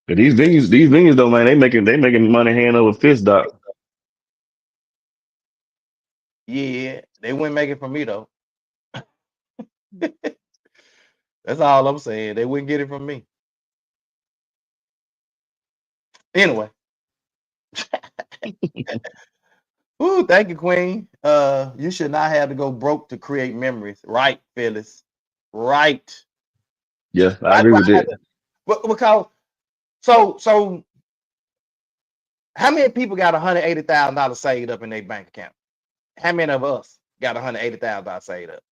But these venues though, man, they making money hand over fist, Doc. Yeah, they wouldn't make it for me though. That's all I'm saying. They wouldn't get it from me. Anyway. Ooh, thank you, Queen. You should not have to go broke to create memories. Right, Phyllis. Right. Yeah, I agree with that. Because so How many people got $180,000 saved up in their bank account? How many of us got $180,000 saved up?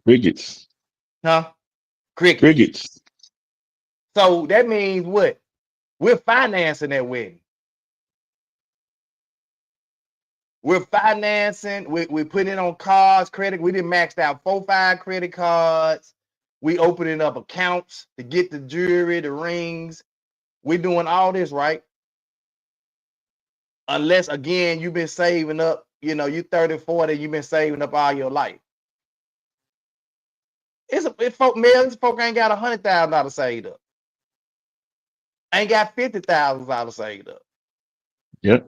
Crickets. Huh? Cricket. Crickets. So that means what? We're financing that wedding. We're financing, we putting it on cards, credit. We didn't maxed out 4-5 credit cards. We opening up accounts to get the jewelry, the rings. We're doing all this, right? Unless, again, you've been saving up, you 30, 40, you've been saving up all your life. Millions folk ain't got $100,000 saved up. Ain't got $50,000 saved up. Yep.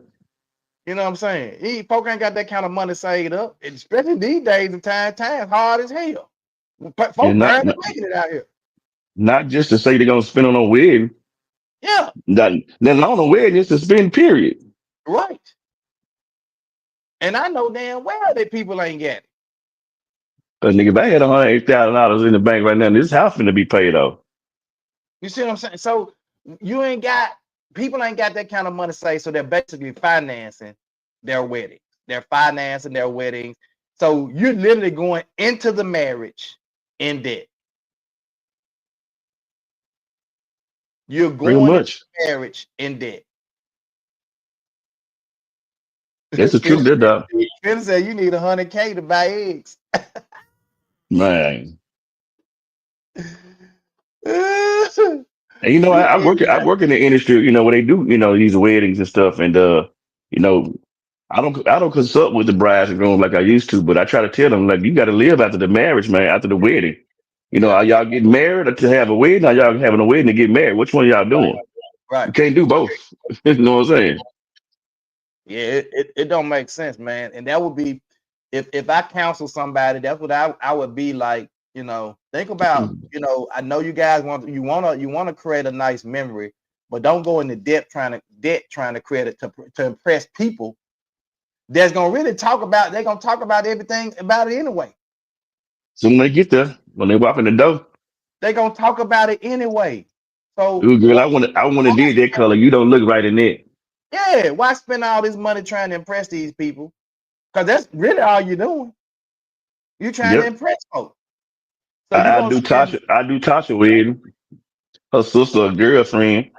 You know what I'm saying? Folk ain't got that kind of money saved up, especially these days. The times hard as hell. Folk barely making it out here. Not just to say they're gonna spend on a wedding. Yeah. Then on a wedding, it's to spend. Period. Right. And I know damn well that people ain't got it. But nigga, if I had $180,000 in the bank right now, this house finna be paid off. You see what I'm saying? So people ain't got that kind of money saved, so they're basically financing their weddings. They're financing their weddings. So you're literally going into the marriage in debt. You're going into the marriage in debt. That's the truth, there, dog. Finn said you need $100K to buy eggs. Man. And I work in the industry, where they do, these weddings and stuff, and I don't consult with the brides and grooms like I used to, but I try to tell them, like, you got to live after the marriage, man, after the wedding. Are y'all getting married or to have a wedding? Or y'all having a wedding to get married? Which one y'all doing? Right. You can't do both. You know what I'm saying? Yeah, it don't make sense, man. And that would be if I counsel somebody, that's what I would be like. Think about, I know you guys want to create a nice memory, but don't go into debt trying to create it to impress people. That's gonna really talk about. They're gonna talk about everything about it anyway. So when they get there, when they walk in the door, they're gonna talk about it anyway. So, ooh, girl, I want to did that color. You don't look right in it. Yeah, why spend all this money trying to impress these people? Because that's really all you're doing. You're trying to impress folks. So I do Tasha wedding. Her sister, a girlfriend.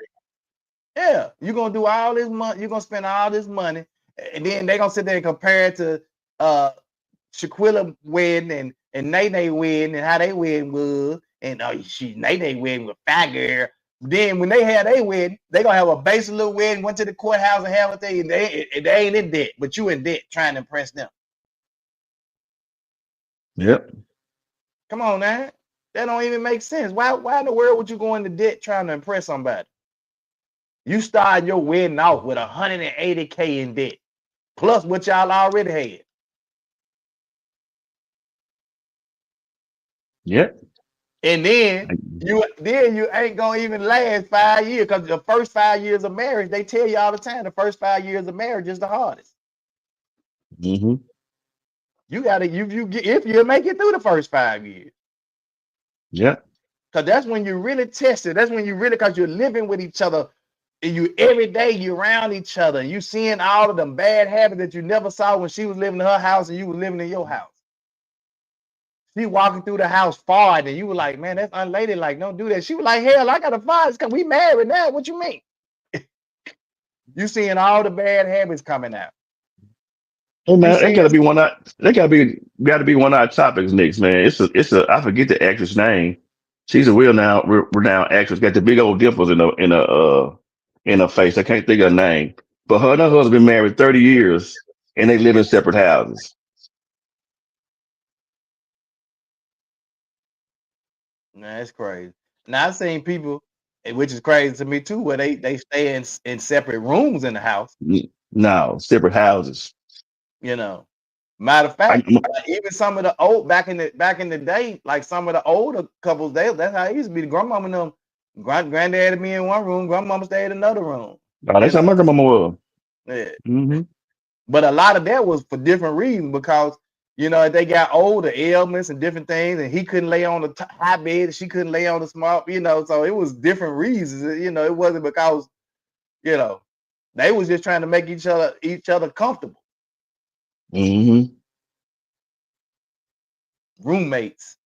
Yeah, you're gonna do all this money. You're gonna spend all this money, and then they're gonna sit there and compare it to Shaquilla wedding and Nene wedding and how they wedding was, and Nene wedding with fat girl. Then when they had their wedding, they gonna have a basic little wedding, went to the courthouse and have a thing, and they ain't in debt, but you in debt trying to impress them. Yep. Come on, man. That don't even make sense. Why in the world would you go into debt trying to impress somebody? You start your wedding off with $180K in debt, plus what y'all already had. Yep. And then you ain't gonna even last 5 years, because the first 5 years of marriage, they tell you all the time, the first 5 years of marriage is the hardest. Mm-hmm. You gotta if you make it through the first 5 years. Yeah. Because that's when you really test it. That's when you really, because you're living with each other. And you every day you around each other. You seeing all of them bad habits that you never saw when she was living in her house and you were living in your house. She walking through the house farting, and you were like, man, that's unladylike. Don't do that. She was like, hell, I got a fart because we married now. What you mean? You seeing all the bad habits coming out. Hey man, that gotta be one of our topics next, man. It's a I forget the actress name. She's a renowned actress. Got the big old dimples in her face. I can't think of her name. But her and her husband been married 30 years and they live in separate houses. Nah, that's crazy. Now I've seen people, which is crazy to me too, where they stay in separate rooms in the house. No, separate houses. Matter of fact, even some of the old back in the day, like some of the older couples, that's how it used to be. The grandmama and them, granddad would be in one room, grandmama stayed in another room. Oh, that's how my grandmama was. Yeah. Mm-hmm. But a lot of that was for different reasons, because You know, they got older ailments and different things, and he couldn't lay on the high bed, and she couldn't lay on the small, you know, so it was different reasons. You know, it wasn't because, you know, they was just trying to make each other comfortable. Mm-hmm. Roommates.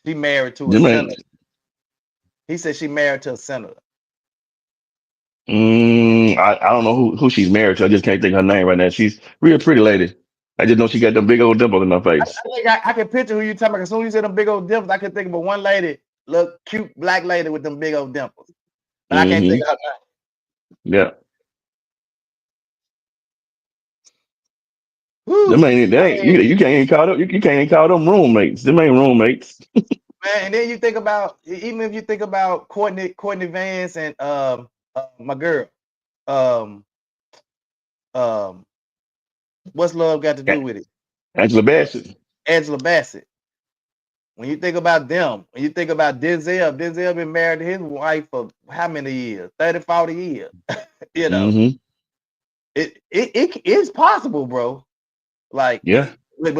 She married to a Them ain't. senator. He said she married to a senator. I don't know who she's married to. I just can't think of her name right now. She's real pretty lady. I just know she got them big old dimples in her I face. think I can picture who you talking about. As soon as you said them big old dimples, I could think of one lady, look cute black lady with them big old dimples. But I can't think of her name. Yeah. Whew. Them ain't they ain't you can't even call them you can't even call them roommates. Them ain't roommates. Man, and then you think about, even if you think about Courtney Vance and my girl, um what's love got to do with it? Angela Bassett. Angela Bassett. When you think about them, when you think about Denzel been married to his wife for how many years? 30, 40 years. You know, Mm-hmm. it is possible, bro. Like, Yeah. but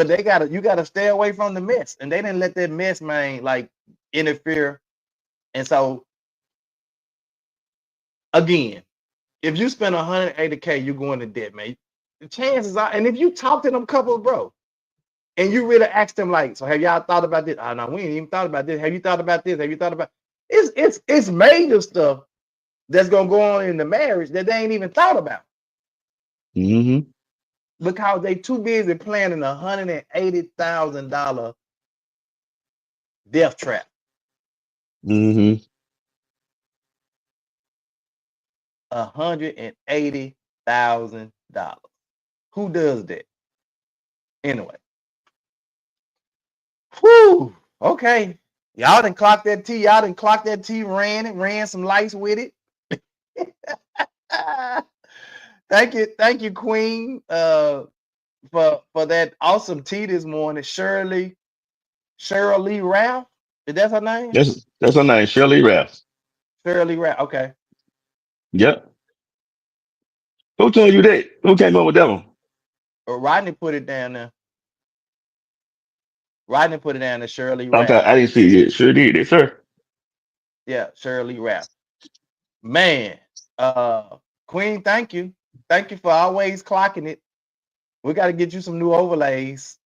you gotta stay away from the mess, and they didn't let that mess, man, like interfere. And so again, if you spend 180K, you go into debt, man. The chances are, and if you talk to them couples, bro, and you really ask them, like, so have y'all thought about this? Oh no, we ain't even thought about this. Have you thought about this? Have you thought about it's major stuff that's gonna go on in the marriage that they ain't even thought about. Mm-hmm. Because they too busy planning $180,000 death trap. Mm-hmm. $180,000. Who does that? Anyway. Whew. Okay. Y'all done clocked that T. Y'all done clocked that T, ran some lights with it. Thank you, Queen, for that awesome tea this morning. Cheryl Lee Ralph. Is that her name? That's her name, Shirley Ralph. Cheryl Lee Ralph. Okay. Yep. Who told you that? Who came up with that one? Rodney put it down there. Rodney put it down to Shirley Sometimes Ralph. I didn't see it. Sure did, yes, sir. Yeah, Shirley Ralph. Man, Queen, thank you. Thank you for always clocking it. We got to get you some new overlays.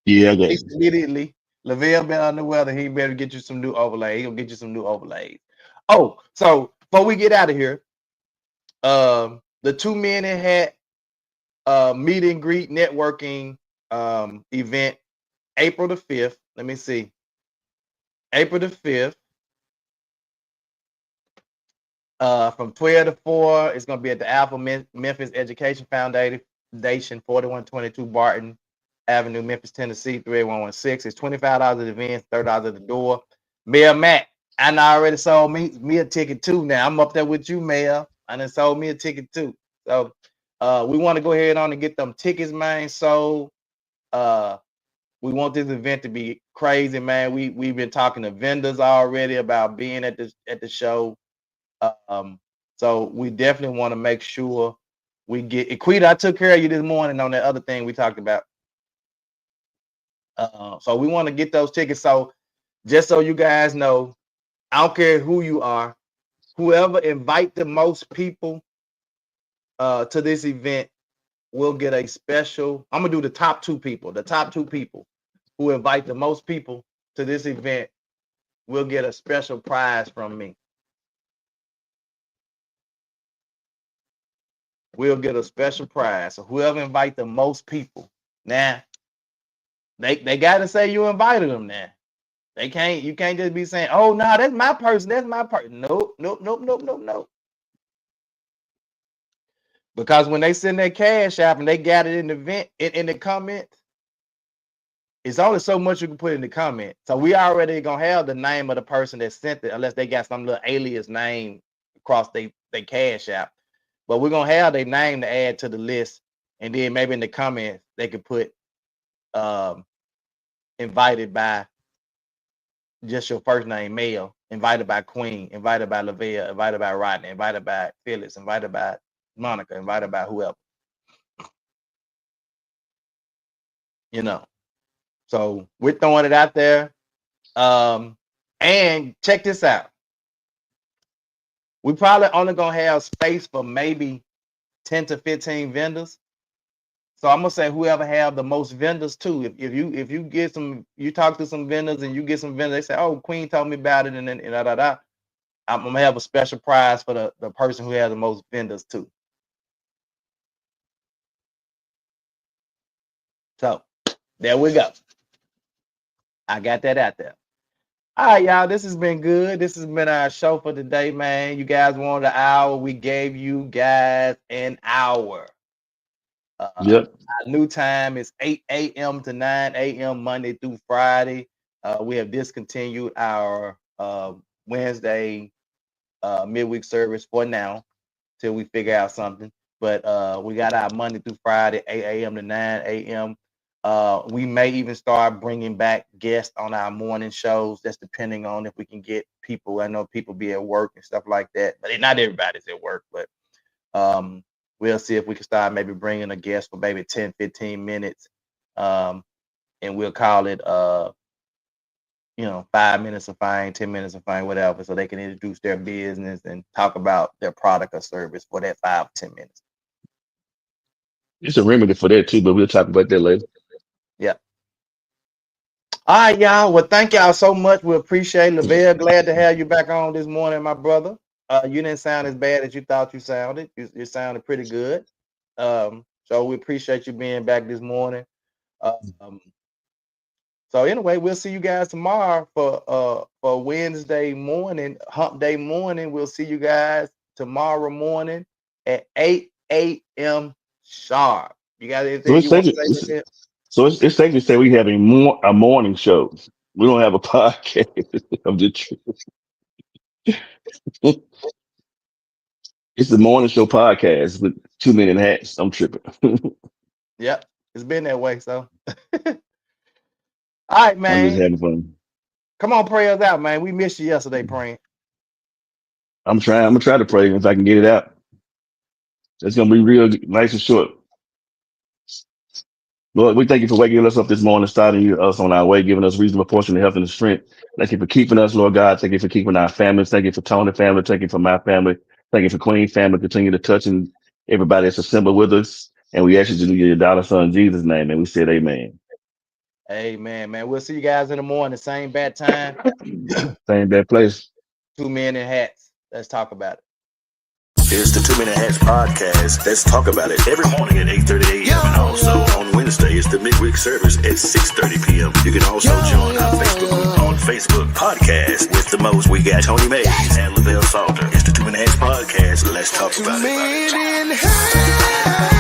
Yeah, I got it. Immediately. Lavelle been on the weather. He better get you some new overlays. He gonna get you some new overlays. Oh, so before we get out of here, the 2 Men in Hat meet and greet networking event, April the 5th. Let me see. April the 5th. From 12 to 4, it's going to be at the Alpha Memphis Education Foundation, 4122 Barton Avenue, Memphis, Tennessee, 38116. It's $25 at the event, $30 at the door. Mayor Matt, I done already sold me a ticket too now. I'm up there with you, Mayor. I done sold me a ticket too. So we want to go ahead on and get them tickets, man. So we want this event to be crazy, man. We've been talking to vendors already about being at the show. So we definitely want to make sure we get Equita. I took care of you this morning on that other thing we talked about. So we want to get those tickets. So just so you guys know, I don't care who you are, whoever invite the most people to this event will get a special. I'm gonna do the top 2 people. The top 2 people who invite the most people to this event will get a special prize from me. We'll get a special prize. So whoever invite the most people. Now, they gotta say you invited them now. You can't just be saying, oh no, that's my person. That's my person. Nope. Because when they send their cash app and they got it in the event in the comments, it's only so much you can put in the comment. So we already gonna have the name of the person that sent it, unless they got some little alias name across their cash app. But we're gonna have their name to add to the list, and then maybe in the comments they could put invited by just your first name, male, invited by Queen, invited by Lavelle, invited by Rodney, invited by Phyllis, invited by Monica, invited by whoever. you know. So we're throwing it out there. And check this out. We probably only gonna have space for maybe 10 to 15 vendors. So I'm gonna say whoever have the most vendors too. If you get some, you talk to some vendors and you get some vendors, they say, "Oh, Queen told me about it," and then I'm gonna have a special prize for the person who has the most vendors too. So there we go. I got that out there. All right, y'all. This has been good. This has been our show for today, man. You guys wanted an hour. We gave you guys an hour. Yep. Our new time is 8 a.m. to 9 a.m. Monday through Friday. We have discontinued our Wednesday midweek service for now till we figure out something. But we got our Monday through Friday, 8 a.m. to 9 a.m. We may even start bringing back guests on our morning shows. That's depending on if we can get people. I know people be at work and stuff like that, but not everybody's at work. But we'll see if we can start maybe bringing a guest for maybe 10, 15 minutes. And we'll call it, 5 minutes of fame, 10 minutes of fame, whatever, so they can introduce their business and talk about their product or service for that 5 or 10 minutes. It's a remedy for that too, but we'll talk about that later. Yeah. All right, y'all. Well, thank y'all so much. We appreciate it. Lavelle, glad to have you back on this morning, my brother. You didn't sound as bad as you thought you sounded. You sounded pretty good. So we appreciate you being back this morning. So anyway, we'll see you guys tomorrow for Wednesday morning, hump day morning. We'll see you guys tomorrow morning at 8 a.m. sharp. You got anything you want to say? So it's safe to say we have a morning show. We don't have a podcast. I'm just tripping. It's the morning show podcast with 2 Men in Hats. I'm tripping. Yep, it's been that way. So, all right, man. I'm just having fun. Come on, pray us out, man. We missed you yesterday praying. I'm gonna try to pray if I can get it out. It's gonna be real nice and short. Lord, we thank you for waking us up this morning, starting us on our way, giving us reasonable portion of health and strength. Thank you for keeping us, Lord God. Thank you for keeping our families. Thank you for Tony family. Thank you for my family. Thank you for Queen family. Continue to touch and everybody that's assembled with us. And we ask you to do your daughter son Jesus' name. And we said amen. Amen, man. We'll see you guys in the morning. Same bad time. Same bad place. 2 Men in Hats. Let's talk about it. It's the 2 Minute Hats podcast. Let's talk about it every morning at 8:30 a.m. and also on Wednesday it's the midweek service at 6:30 p.m. You can also join our Facebook podcast with the most. We got Tony Mays and Lavelle Salter. It's the 2 Minute Hats podcast. Let's talk about it.